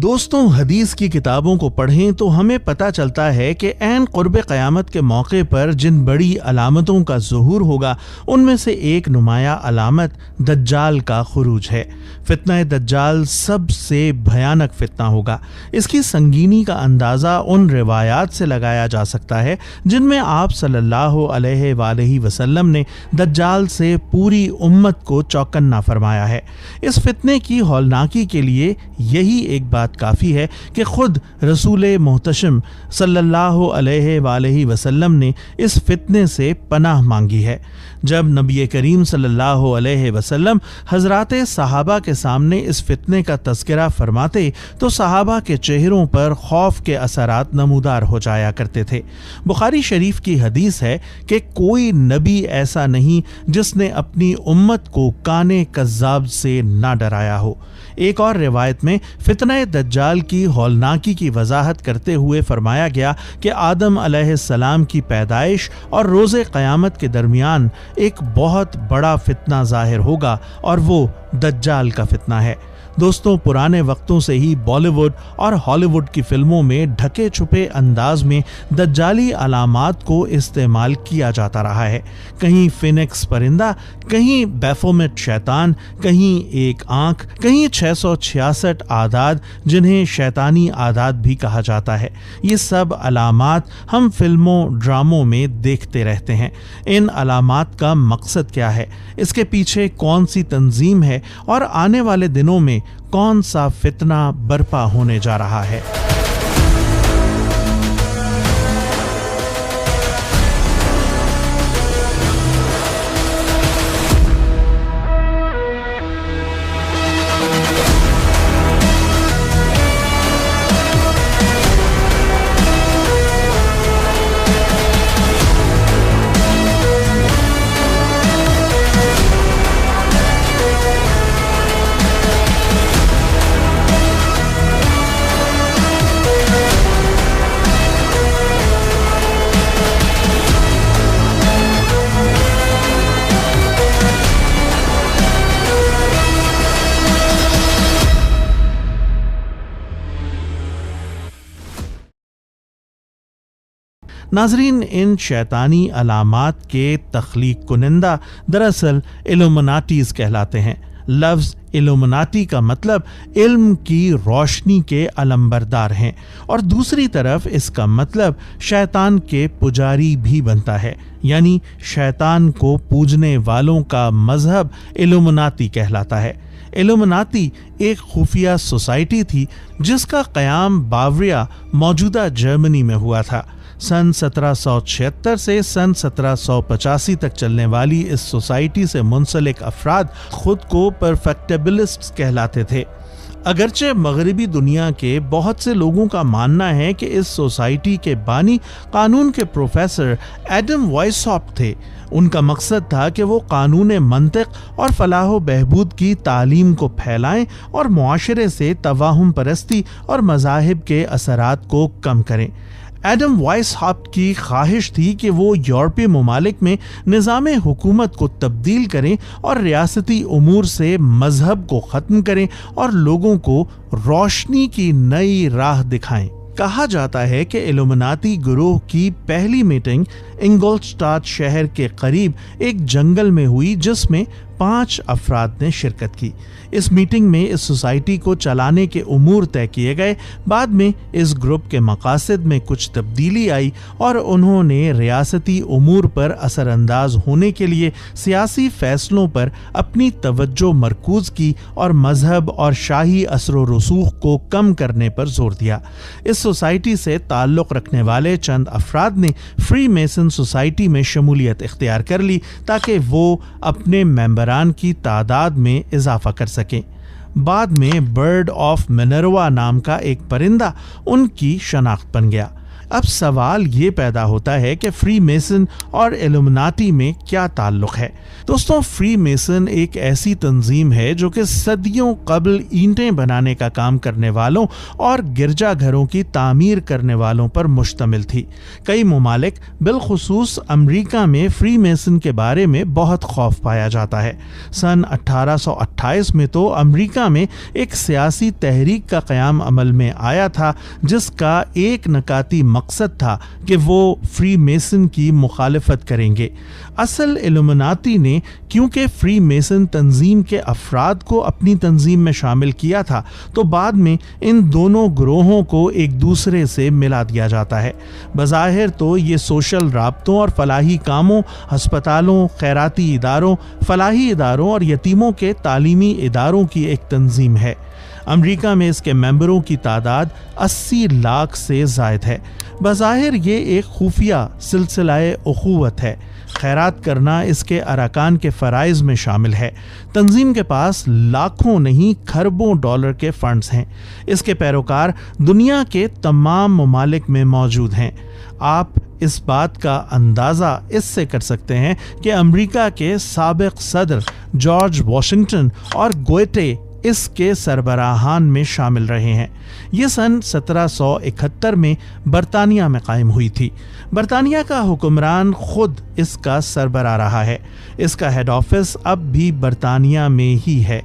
دوستوں، حدیث کی کتابوں کو پڑھیں تو ہمیں پتہ چلتا ہے کہ عین قرب قیامت کے موقع پر جن بڑی علامتوں کا ظہور ہوگا ان میں سے ایک نمایاں علامت دجال کا خروج ہے۔ فتنہ دجال سب سے بھیانک فتنہ ہوگا۔ اس کی سنگینی کا اندازہ ان روایات سے لگایا جا سکتا ہے جن میں آپ صلی اللہ علیہ وآلہ وسلم نے دجال سے پوری امت کو چوکنا فرمایا ہے۔ اس فتنے کی ہولناکی کے لیے یہی ایک بات کافی ہے کہ خود رسول محتشم صلی اللہ علیہ وآلہ وسلم نے اس فتنے سے پناہ مانگی ہے۔ جب نبی کریم صلی اللہ علیہ وسلم حضرات صحابہ کے سامنے اس فتنے کا تذکرہ فرماتے تو صحابہ کے چہروں پر خوف کے اثرات نمودار ہو جایا کرتے تھے۔ بخاری شریف کی حدیث ہے کہ کوئی نبی ایسا نہیں جس نے اپنی امت کو کانے کذاب سے نہ ڈرایا ہو۔ ایک اور روایت میں فتنہ دجال کی ہولناکی کی وضاحت کرتے ہوئے فرمایا گیا کہ آدم علیہ السلام کی پیدائش اور روز قیامت کے درمیان ایک بہت بڑا فتنہ ظاہر ہوگا اور وہ دجال کا فتنہ ہے۔ دوستوں، پرانے وقتوں سے ہی بالی ووڈ اور ہالی ووڈ کی فلموں میں ڈھکے چھپے انداز میں دجالی علامات کو استعمال کیا جاتا رہا ہے۔ کہیں فینکس پرندہ، کہیں بیفومٹ شیطان، کہیں ایک آنکھ، کہیں 666 اعداد جنہیں شیطانی اعداد بھی کہا جاتا ہے۔ یہ سب علامات ہم فلموں ڈراموں میں دیکھتے رہتے ہیں۔ ان علامات کا مقصد کیا ہے؟ اس کے پیچھے کون سی تنظیم ہے اور آنے والے دنوں میں کون سا فتنہ برپا ہونے جا رہا ہے؟ ناظرین، ان شیطانی علامات کے تخلیق کنندہ دراصل ایلومناٹیز کہلاتے ہیں۔ لفظ ایلومناٹی کا مطلب علم کی روشنی کے علمبردار ہیں، اور دوسری طرف اس کا مطلب شیطان کے پجاری بھی بنتا ہے، یعنی شیطان کو پوجنے والوں کا مذہب ایلومناٹی کہلاتا ہے۔ ایلومناٹی ایک خفیہ سوسائٹی تھی جس کا قیام باوریا، موجودہ جرمنی میں ہوا تھا۔ سن 1776 سے سن 1785 تک چلنے والی اس سوسائٹی سے منسلک افراد خود کو پرفیکٹبلسٹس کہلاتے تھے۔ اگرچہ مغربی دنیا کے بہت سے لوگوں کا ماننا ہے کہ اس سوسائٹی کے بانی قانون کے پروفیسر ایڈم وائسہاپ تھے۔ ان کا مقصد تھا کہ وہ قانون منطق اور فلاح و بہبود کی تعلیم کو پھیلائیں اور معاشرے سے توہم پرستی اور مذاہب کے اثرات کو کم کریں۔ ایڈم وائسہاپ کی خواہش تھی کہ وہ یورپی ممالک میں نظام حکومت کو تبدیل کریں اور ریاستی امور سے مذہب کو ختم کریں اور لوگوں کو روشنی کی نئی راہ دکھائیں۔ کہا جاتا ہے کہ ایلومناٹی گروہ کی پہلی میٹنگ انگولسٹاٹ شہر کے قریب ایک جنگل میں ہوئی جس میں 5 افراد نے شرکت کی۔ اس میٹنگ میں اس سوسائٹی کو چلانے کے امور طے کیے گئے۔ بعد میں اس گروپ کے مقاصد میں کچھ تبدیلی آئی اور انہوں نے ریاستی امور پر اثر انداز ہونے کے لیے سیاسی فیصلوں پر اپنی توجہ مرکوز کی اور مذہب اور شاہی اثر و رسوخ کو کم کرنے پر زور دیا۔ اس سوسائٹی سے تعلق رکھنے والے چند افراد نے فری میسن سوسائٹی میں شمولیت اختیار کر لی تاکہ وہ اپنے ممبران کی تعداد میں اضافہ کر سکیں۔ بعد میں برڈ آف منروا نام کا ایک پرندہ ان کی شناخت بن گیا۔ اب سوال یہ پیدا ہوتا ہے کہ فری میسن اور ایلومناٹی میں کیا تعلق ہے؟ دوستوں، فری میسن ایک ایسی تنظیم ہے جو کہ صدیوں قبل اینٹیں بنانے کا کام کرنے والوں اور گرجا گھروں کی تعمیر کرنے والوں پر مشتمل تھی۔ کئی ممالک بالخصوص امریکہ میں فری میسن کے بارے میں بہت خوف پایا جاتا ہے۔ سن 1828 میں تو امریکہ میں ایک سیاسی تحریک کا قیام عمل میں آیا تھا جس کا ایک نکاتی مقصد تھا کہ وہ فری میسن کی مخالفت کریں گے۔ اصل ایلومناٹی نے کیونکہ فری میسن تنظیم کے افراد کو اپنی تنظیم میں شامل کیا تھا تو بعد میں ان دونوں گروہوں کو ایک دوسرے سے ملا دیا جاتا ہے۔ بظاہر تو یہ سوشل رابطوں اور فلاحی کاموں، ہسپتالوں، خیراتی اداروں، فلاحی اداروں اور یتیموں کے تعلیمی اداروں کی ایک تنظیم ہے۔ امریکہ میں اس کے ممبروں کی تعداد 80 لاکھ سے زائد ہے۔ بظاہر یہ ایک خفیہ سلسلہ اخوت ہے۔ خیرات کرنا اس کے ارکان کے فرائض میں شامل ہے۔ تنظیم کے پاس لاکھوں نہیں کھربوں ڈالر کے فنڈز ہیں۔ اس کے پیروکار دنیا کے تمام ممالک میں موجود ہیں۔ آپ اس بات کا اندازہ اس سے کر سکتے ہیں کہ امریکہ کے سابق صدر جارج واشنگٹن اور گوئٹے اس کے سربراہان میں شامل رہے ہیں۔ یہ سن 1771 میں برطانیہ میں قائم ہوئی تھی۔ برطانیہ کا حکمران خود اس کا سربراہ رہا ہے۔ اس کا ہیڈ آفس اب بھی برطانیہ میں ہی ہے۔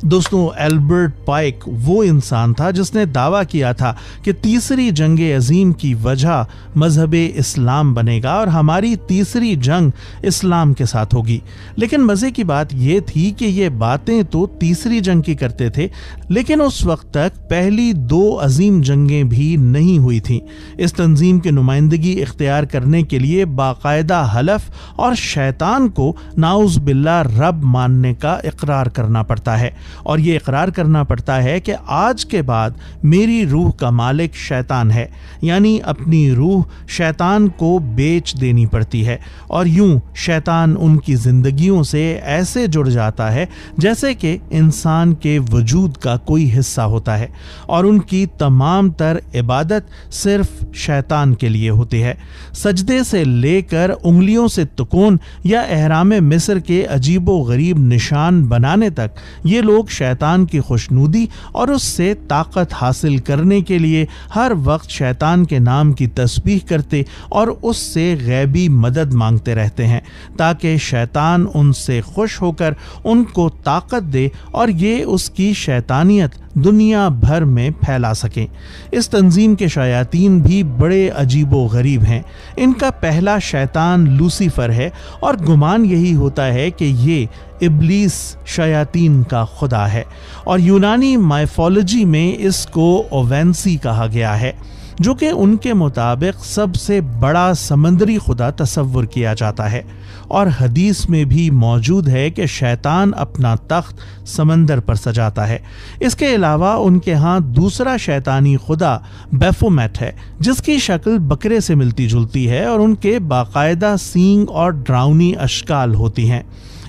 دوستوں، البرٹ پائک وہ انسان تھا جس نے دعویٰ کیا تھا کہ تیسری جنگ عظیم کی وجہ مذہب اسلام بنے گا اور ہماری تیسری جنگ اسلام کے ساتھ ہوگی۔ لیکن مزے کی بات یہ تھی کہ یہ باتیں تو تیسری جنگ کی کرتے تھے، لیکن اس وقت تک پہلی 2 عظیم جنگیں بھی نہیں ہوئی تھیں۔ اس تنظیم کی نمائندگی اختیار کرنے کے لیے باقاعدہ حلف اور شیطان کو نعوذ باللہ رب ماننے کا اقرار کرنا پڑتا ہے، اور یہ اقرار کرنا پڑتا ہے کہ آج کے بعد میری روح کا مالک شیطان ہے، یعنی اپنی روح شیطان کو بیچ دینی پڑتی ہے، اور یوں شیطان ان کی زندگیوں سے ایسے جڑ جاتا ہے جیسے کہ انسان کے وجود کا کوئی حصہ ہوتا ہے، اور ان کی تمام تر عبادت صرف شیطان کے لیے ہوتی ہے۔ سجدے سے لے کر انگلیوں سے تکون یا احرام مصر کے عجیب و غریب نشان بنانے تک یہ لوگ شیطان کی خوشنودی اور اس سے طاقت حاصل کرنے کے لیے ہر وقت شیطان کے نام کی تسبیح کرتے اور اس سے غیبی مدد مانگتے رہتے ہیں تاکہ شیطان ان سے خوش ہو کر ان کو طاقت دے اور یہ اس کی شیطانیت دنیا بھر میں پھیلا سکیں۔ اس تنظیم کے شیاطین بھی بڑے عجیب و غریب ہیں۔ ان کا پہلا شیطان لوسیفر ہے اور گمان یہی ہوتا ہے کہ یہ ابلیس شیاطین کا خدا ہے، اور یونانی مائفولوجی میں اس کو اوینسی کہا گیا ہے، جو کہ ان کے مطابق سب سے بڑا سمندری خدا تصور کیا جاتا ہے، اور حدیث میں بھی موجود ہے کہ شیطان اپنا تخت سمندر پر سجاتا ہے۔ اس کے علاوہ ان کے ہاں دوسرا شیطانی خدا بیفومیٹ ہے، جس کی شکل بکرے سے ملتی جلتی ہے اور ان کے باقاعدہ سینگ اور ڈراؤنی اشکال ہوتی ہیں۔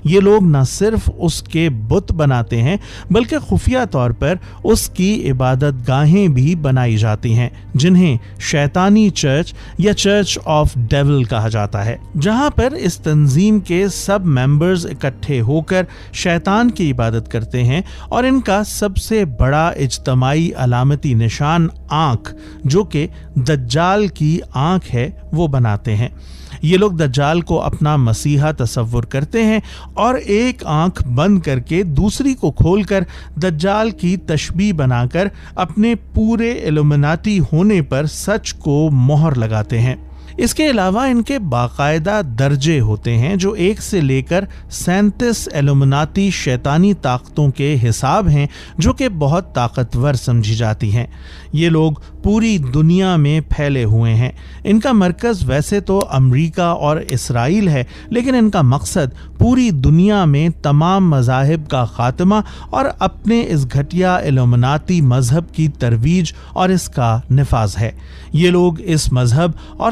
یہ لوگ نہ صرف اس کے بت بناتے ہیں بلکہ خفیہ طور پر اس کی عبادت گاہیں بھی بنائی جاتی ہیں، جنہیں شیطانی چرچ یا چرچ آف ڈیول کہا جاتا ہے، جہاں پر اس تنظیم کے سب ممبرز اکٹھے ہو کر شیطان کی عبادت کرتے ہیں، اور ان کا سب سے بڑا اجتماعی علامتی نشان آنکھ، جو کہ دجال کی آنکھ ہے، وہ بناتے ہیں۔ یہ لوگ دجال کو اپنا مسیحا تصور کرتے ہیں اور ایک آنکھ بند کر کے دوسری کو کھول کر دجال کی تشبیہ بنا کر اپنے پورے ایلومناٹی ہونے پر سچ کو مہر لگاتے ہیں۔ اس کے علاوہ ان کے باقاعدہ درجے ہوتے ہیں جو 1 سے لے کر 37 ایلومناٹی شیطانی طاقتوں کے حساب ہیں، جو کہ بہت طاقتور سمجھی جاتی ہیں۔ یہ لوگ پوری دنیا میں پھیلے ہوئے ہیں۔ ان کا مرکز ویسے تو امریکہ اور اسرائیل ہے، لیکن ان کا مقصد پوری دنیا میں تمام مذاہب کا خاتمہ اور اپنے اس گھٹیا ایلومناٹی مذہب کی ترویج اور اس کا نفاذ ہے۔ یہ لوگ اس مذہب اور